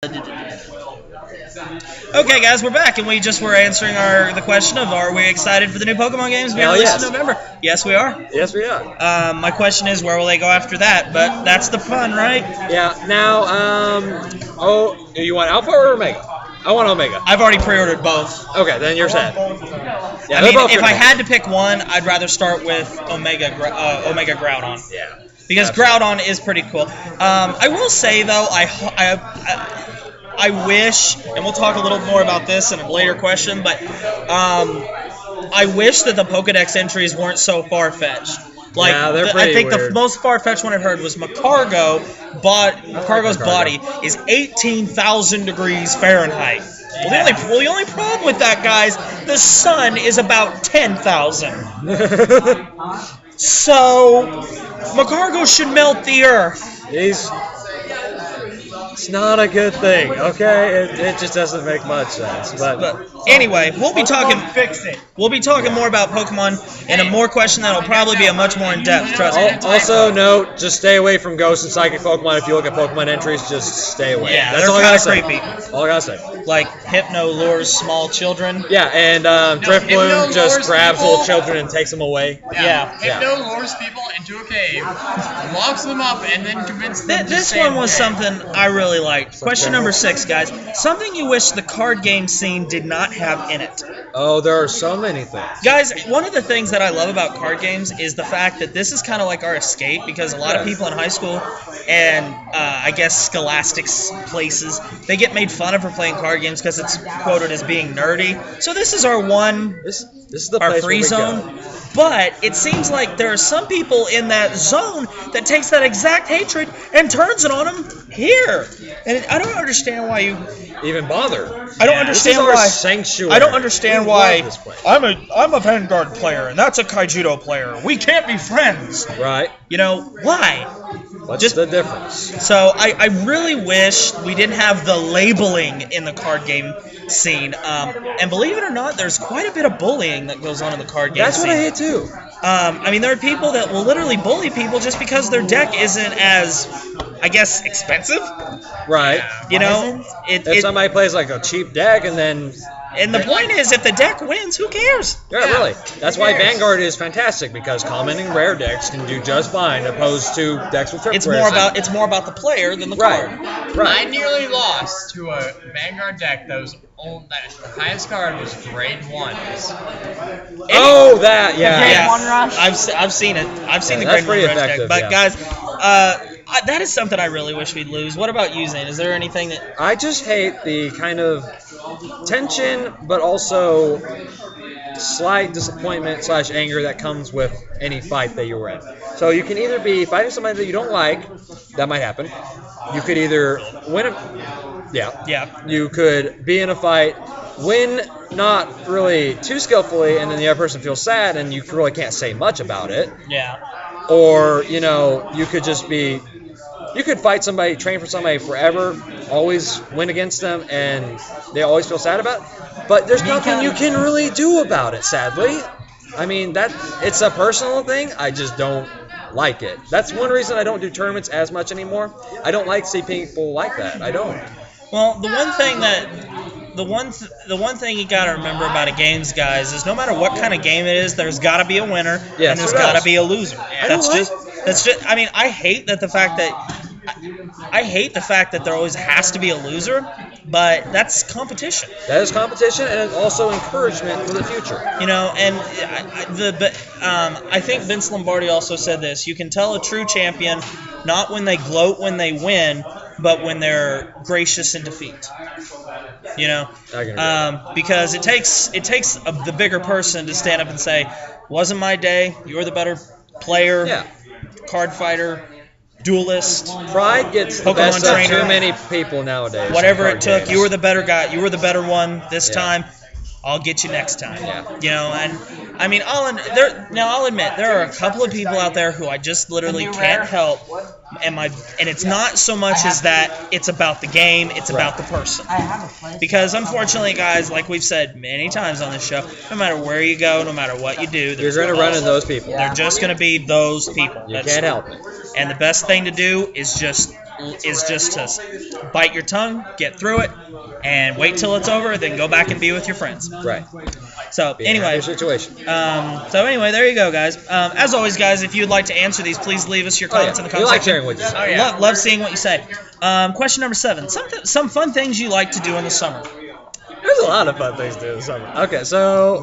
Okay, guys, we're back, and we just were answering the question of are we excited for the new Pokemon games being released in November? Yes, we are. Yes, we are. My question is, where will they go after that? But that's the fun, right? Yeah. Now, do you want Alpha or Omega? I want Omega. I've already pre-ordered both. Okay, then you're set. Yeah, I mean, if I had to pick one, I'd rather start with Omega Groudon. Yeah. Because Groudon is pretty cool. I will say, though, I wish, and we'll talk a little more about this in a later question, but I wish that the Pokedex entries weren't so far-fetched. Like, yeah, they're pretty I think weird. the most far-fetched one I've heard was Macargo's body is 18,000 degrees Fahrenheit. Well, the only problem with that, guys, the sun is about 10,000. So, Macargo should melt the Earth. It's not a good thing, okay? It just doesn't make much sense. But anyway, we'll be talking. Fix it. We'll be talking more about Pokemon in a more question that'll probably be a much more in depth. Trust me. Also, note: just stay away from Ghost and Psychic Pokemon. If you look at Pokemon entries, just stay away. Yeah, that's they're all I gotta kinda say. creepy. All I gotta say. Like Hypno lures small children. Yeah, and Drifloon just lures grabs people. little children and takes them away. Yeah. Hypno lures people into a cave, locks them up, and then convinces them to This stay one in the was cave. something I really liked. Question number 6, guys. Something you wish the card game scene did not have in it. Oh, there are so many things. Guys, one of the things that I love about card games is the fact that this is kind of like our escape, because a lot of people in high school and I guess scholastic places, they get made fun of for playing card games because it's quoted as being nerdy. So this is our This is the our place free where we zone. go. But it seems like there are some people in that zone that takes that exact hatred and turns it on them here. And I don't understand why you. Even bother. I don't understand this is why. Our sanctuary. I don't understand We why. love this place. I'm a Vanguard player and that's a Kaijudo player. We can't be friends. Right. You know why? What's the difference? So I really wish we didn't have the labeling in the card game scene. And believe it or not, there's quite a bit of bullying that goes on in the card game That's scene. what I hate too. I mean, there are people that will literally bully people just because their deck isn't as, I guess, expensive. Right. You know, If somebody plays like a cheap deck and then. and the point is, if the deck wins, who cares? Yeah, really. That's why Vanguard is fantastic, because common and rare decks can do just fine opposed to decks with triple It's rares. more about the player than the Right. card. Right. I nearly lost to a Vanguard deck that highest card was grade 1. Oh, that, yeah. Yeah, One rush. I've seen it. I've seen the that's Great pretty One Rush deck. effective, But yeah. guys, that is something I really wish we'd lose. What about you, Zane? Is there anything that? I just hate the kind of tension, but also slight disappointment / anger that comes with any fight that you're in. So you can either be fighting somebody that you don't like, that might happen. You could either win Yeah. You could be in a fight, win not really too skillfully, and then the other person feels sad, and you really can't say much about it. Yeah. Or, you could just be... You could fight somebody, train for somebody forever, always win against them, and they always feel sad about it. But there's nothing you can really do about it, sadly. I mean, it's a personal thing. I just don't like it. That's one reason I don't do tournaments as much anymore. I don't like seeing people like that. I don't. Well, the one thing you gotta remember about a games, guys, is no matter what kind of game it is, there's gotta be a winner Yes, and there's there gotta does. be a loser. That's don't just. I mean, I hate the fact that there always has to be a loser, but that's competition. That is competition, and it's also encouragement for the future. You know, and I think Vince Lombardi also said this: you can tell a true champion not when they gloat when they win, but when they're gracious in defeat. You know, I can agree. because it takes the bigger person to stand up and say, "Wasn't my day. You were the better player, Yeah. card fighter, duelist, Pride gets the Pokemon best of trainer. too many people nowadays. whatever in it card took. games. You were the better guy. You were the better one this Yeah. time. I'll get you next time." Yeah. You know, and I mean, I'll admit there are a couple of people out there who I just literally The new can't rare? help and it's not so much as that it's about the game, it's about the person. Because unfortunately, guys, like we've said many times on this show, no matter where you go, no matter what you do, you're going to run into those people. They're just going to be those people. You can't help it. And the best thing to do is just to bite your tongue, get through it, and wait till it's over, then go back and be with your friends. Right. So anyway, situation. There you go, guys. As always, guys, if you'd like to answer these, please leave us your comments in the comments section. section. We like sharing with you. Oh, yeah. Love seeing what you say. Question number 7. Some fun things you like to do in the summer. There's a lot of fun things to do in the summer. Okay, so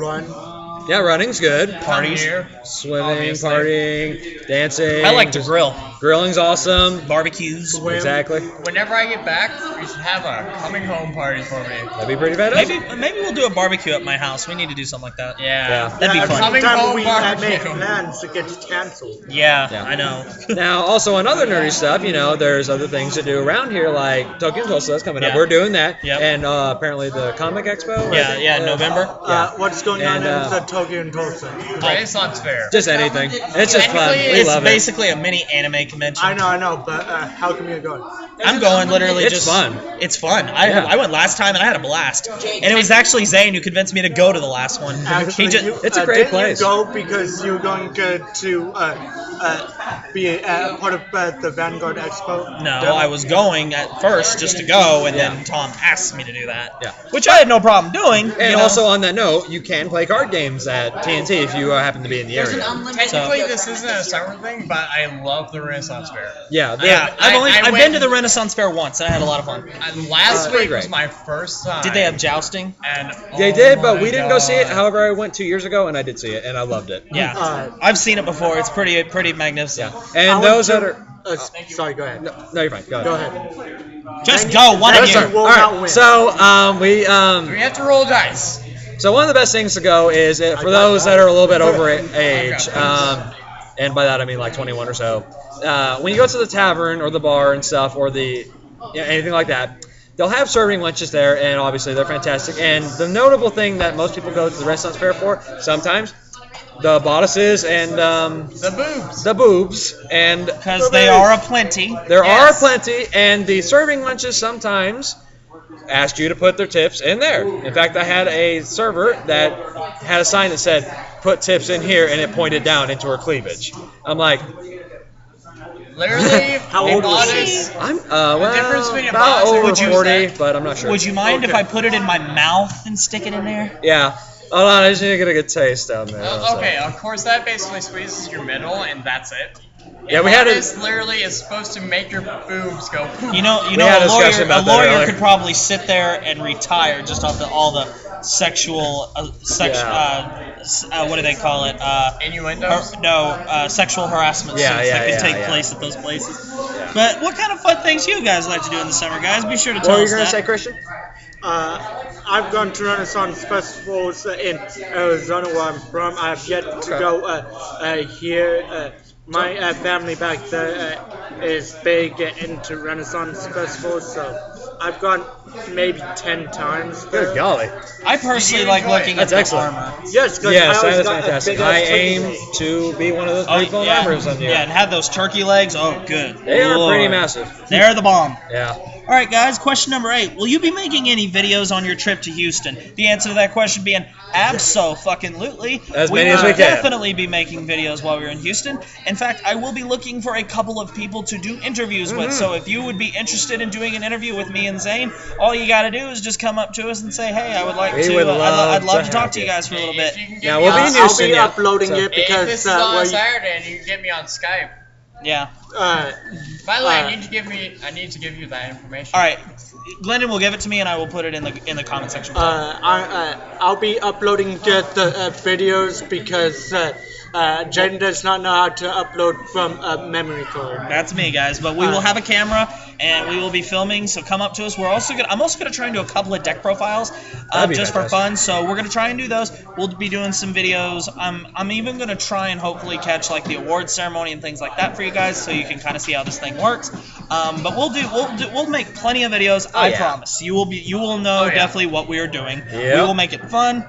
yeah, running's good. Parties. Swimming, Obviously. partying, dancing. I like to grill. Grilling's awesome. Barbecues. Exactly. Whenever I get back, we should have a coming home party for me. That'd be pretty badass. Maybe we'll do a barbecue at my house. We need to do something like that. Yeah. That'd be fun. Coming Every time home we barbecue. make plans, it gets canceled. Yeah, Yeah. I know. Now, also on other nerdy stuff, there's other things to do around here, like Tokyo and Tulsa is coming up. Yeah. We're doing that. Yep. And apparently the Comic Expo. Yeah, November. What's going on And, in the Tokyo and Tulsa? Renaissance Fair. Just anything. It's just fun. Technically, We It's love it. basically a mini anime convention. I know, but how come you're going? I'm going literally It's just fun. It's fun. I went last time and I had a blast. And it was actually Zane who convinced me to go to the last one. Actually, He just, It's a great didn't place. you go because you were going to be a part of the Vanguard Expo? no, I was going at first just to go, and then Tom asked me to do that. Yeah. Which I had no problem doing. And also on that note, you can play card games at TNT if you happen to be in the area. Technically, this isn't a summer thing, but I love the Renaissance Fair. Yeah. Yeah, I've I been went- to the Renaissance Fair once, and I had a lot of fun. Last pretty week was great. my first time. Did they have jousting? And They oh did, but my we didn't go see it. God. However, I went 2 years ago and I did see it and I loved it. Yeah, I've seen it before. It's pretty magnificent. Yeah. And those that are sorry, go ahead. no, you're fine. Go Go ahead. ahead. Just go, one of That's you. fine. will All not right. win. So We have to roll dice. So one of the best things to go is for those that are a little bit over age, and by that I mean like 21 or so. When you go to the tavern or the bar and stuff, or anything like that, they'll have serving lunches there, and obviously they're fantastic. And the notable thing that most people go to the Renaissance Fair for, sometimes, the bodices and The boobs. the boobs, and Because they are aplenty. there Yes. are plenty, and the serving lunches sometimes asked you to put their tips in there. In fact, I had a server that had a sign that said, "Put tips in here," and it pointed down into her cleavage. I'm like, Literally, How a old was bodice. I'm difference between a about box and over would you 40, say? but I'm not sure. Would you mind if I put it in my mouth and stick it in there? Yeah. Hold on, I just need to get a good taste down there. Okay, of course that basically squeezes your middle, and that's it. Yeah, we had it. This literally is supposed to make your boobs go poop. You know, had a discussion a about that lawyer earlier. could probably sit there and retire just off all the sexual, what do they call it? Innuendos? Sexual harassment Yeah, suits yeah, that could yeah, take yeah. place at those places. But what kind of fun things do you guys like to do in the summer, guys? Be sure to What tell were you us going to that. say, Christian? I've gone to Renaissance festivals in Arizona, where I'm from. I have yet to go here. My family back there is big into Renaissance festivals, so I've gone maybe 10 times. Good there. golly. I personally Did you like enjoy looking it? at That's the excellent. armor. Yes, because Yes, I that always is got fantastic. a big I ass aim turkey. to be one of those Oh, people yeah. armors on here. Yeah, and have those turkey legs. Oh, good. They are Lord. pretty massive. They're the bomb. Yeah. All right, guys, question number 8. Will you be making any videos on your trip to Houston? The answer to that question being abso-fucking-lutely. As many as we will can. definitely be making videos while we're in Houston. In fact, I will be looking for a couple of people to do interviews with. So if you would be interested in doing an interview with me and Zane, all you got to do is just come up to us and say, hey, I would like We to. would I'd love love to to talk have to you you. guys for a little bit. Now, we'll be in I'll Houston, be yeah. uploading So- it If because this is on where Saturday and you can get me on Skype. Yeah. By the way, I need to give you that information. All right. Glendon will give it to me, and I will put it in the comment section below. I'll be uploading the videos because Jaden does not know how to upload from a memory card. That's me, guys. But we will have a camera and we will be filming. So come up to us. I'm also gonna try and do a couple of deck profiles, That'd be just for fantastic. fun. So we're gonna try and do those. We'll be doing some videos. I'm even gonna try and hopefully catch like the awards ceremony and things like that for you guys, so you can kind of see how this thing works. But we'll make plenty of videos. I yeah. promise. You will know yeah. definitely what we are doing. Yep. We will make it fun.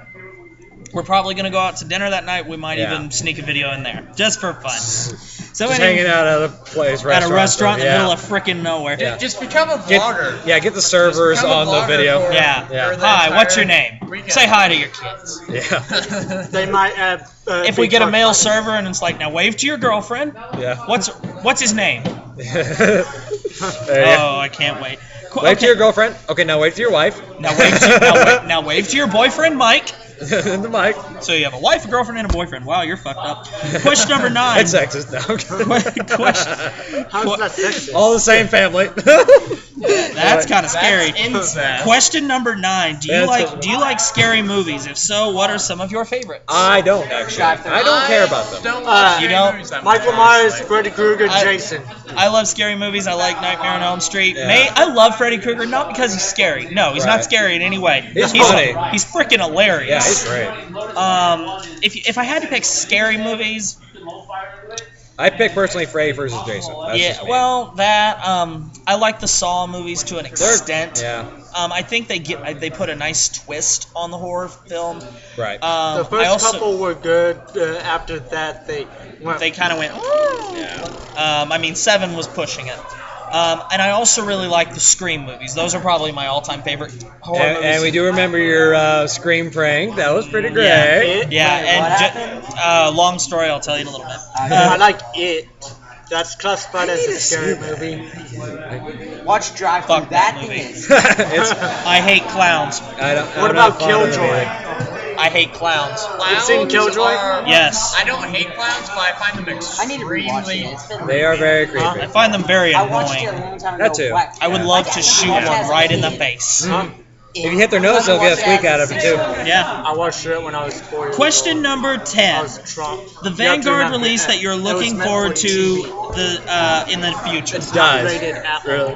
We're probably gonna go out to dinner that night. We might Yeah. even sneak a video in there just for fun. So Just anyway, hanging out at a place, at a restaurant in the yeah. middle of frickin' nowhere. Yeah. Just become a vlogger. Get the servers Just become a on the vlogger video. for- Yeah. Yeah. for the Hi, what's your entire name? weekend. Say hi to your kids. Yeah. They might have. If we get a male server and it's like, now wave to your girlfriend. Yeah. What's his name? There you Oh, I can't wait. Wave to your girlfriend. Okay, now wave to your wife. Now wave to your boyfriend, Mike. And the mic. So you have a wife, a girlfriend, and a boyfriend. Wow, you're fucked up. Question number 9. It's sexist now. How's that sexist? All the same family. That's kind of scary. That's incest. Question number 9. Do you like scary movies? If so, what are some of your favorites? I don't actually. I don't care about them. Don't watch You scary don't? movies that Michael much, Myers, honestly. Freddy Krueger, I- Jason. I love scary movies. I like Nightmare on Elm Street. Yeah. I love Freddy Krueger, not because he's scary. No, he's not Right. scary in any way. He's funny. He's freaking hilarious. Yeah, he's great. If I had to pick scary movies, I pick personally Freddy versus Jason. That's yeah, just me. well, that I like the Saw movies to an They're- extent. Yeah, I think they put a nice twist on the horror film. right. The I first also couple were good. After that, they went. they kind of went. yeah. I mean, 7 was pushing it. And I also really like the Scream movies. Those are probably my all-time favorite horror movies. And we do remember your Scream prank. That was pretty great. It. Yeah, and long story. I'll tell you in a little bit. I like it. That's classified as a scary movie. Watch Drive Fuck Through. that That movie. thing is. It's, I hate clowns. What about Killjoy? I hate clowns. Clowns seen Killjoy? are- Yes. I don't hate clowns, but I find them I need to rewatch extremely. it. It's been They are very I creepy. find them very I watched it a annoying. long time ago. That too. Whack. I would love to shoot watched it one as a right in the kid. face. If you hit their nose, they'll get a squeak out of it too. Yeah. I watched it when I was 4 years Question old. number I 10. was drunk. The You have to Vanguard remember, release that you're it was looking meant forward for to TV. in the future. It's not Dies. rated at Really?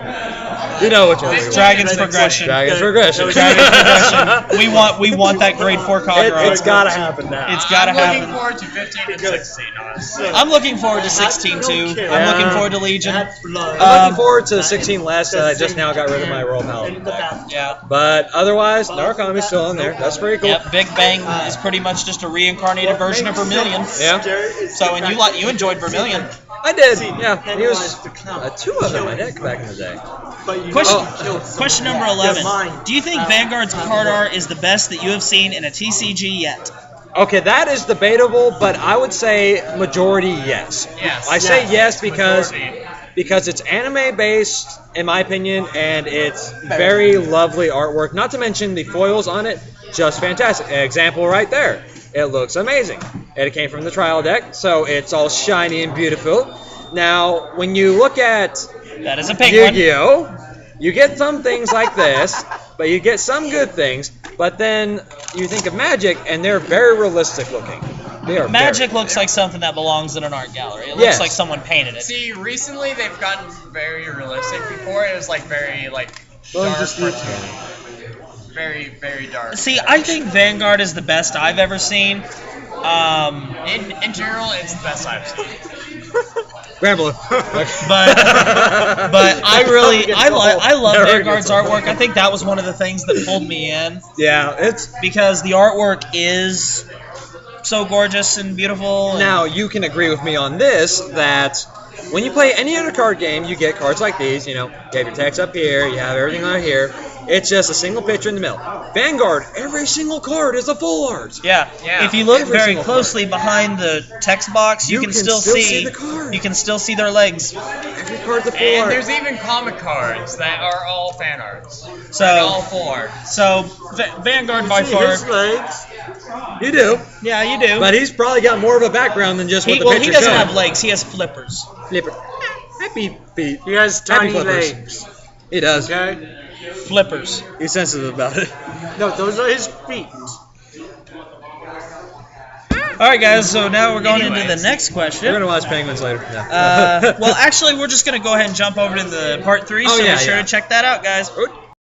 You know which one we want. Dragon's Progression. Dragon's Progression. Dragon's Progression. We want that grade 4 Kagura. It's gotta happen now. It's gotta I'm looking happen. forward to 15 and 16, honestly. I'm looking forward to 16 too. care. I'm looking Yeah. forward to Legion. That's blood. I'm looking forward to 16 less that I just now got rid of my Royal In Paladin the deck. bathroom. Yeah. But otherwise, Narcomi's still in there. That's pretty cool. Yep. Big Bang is pretty much just a reincarnated version of Vermilion. Yeah. So and you enjoyed Vermilion. I did. Yeah. He was 2 of them in my deck back in the day. But you Question, know, kill someone. question number Your 11. mind. Do you think Vanguard's card art is the best that you have seen in a TCG yet? Okay, that is debatable, but I would say majority yes. Yes. I say yes Majority. because it's anime based in my opinion, and it's very lovely artwork. Not to mention the foils on it, just fantastic. An example right there. It looks amazing. And it came from the trial deck, so it's all shiny and beautiful. Now, when you look at That is a penguin. Yu-Gi-Oh, you get some things like this, but you get some good things. But then you think of Magic, and they're very realistic looking. They are Magic very, looks like something that belongs in an art gallery. It looks Yes. like someone painted it. See, recently they've gotten very realistic. Before it was like very Well, dark, just very very dark. See, I think Vanguard is the best I've ever seen. In general, it's the best I've seen. Grambler. But I love Never Vanguard's gets old. artwork. I think that was one of the things that pulled me in Yeah, it's because the artwork is so gorgeous and beautiful. And now you can agree with me on this that when you play any other card game, you get cards like these. You know, you have your text up here, you have everything on here. It's just a single picture in the middle. Vanguard, every single card is a full art. yeah. Yeah. If you look Every very single closely behind the text box, you can still see the card. you can still see their legs. Every card's a full And art. there's even comic cards that are all fan arts. So- And all full art. So Vanguard by See far. his legs. You do, Yeah, you do. but he's probably got more of a background than just what the he picture doesn't showing. have legs. He has flippers. Flipper. Happy feet. He has Happy tiny flippers. legs. He does. Okay. Flippers. He's sensitive about it. No, those are his feet. All right, guys. So now we're going into Anyways. the next We're question. gonna watch Penguins later. No. Well, actually, we're just gonna go ahead and jump over to the part 3. Oh, So yeah, be sure yeah. to check that out, guys. Oot.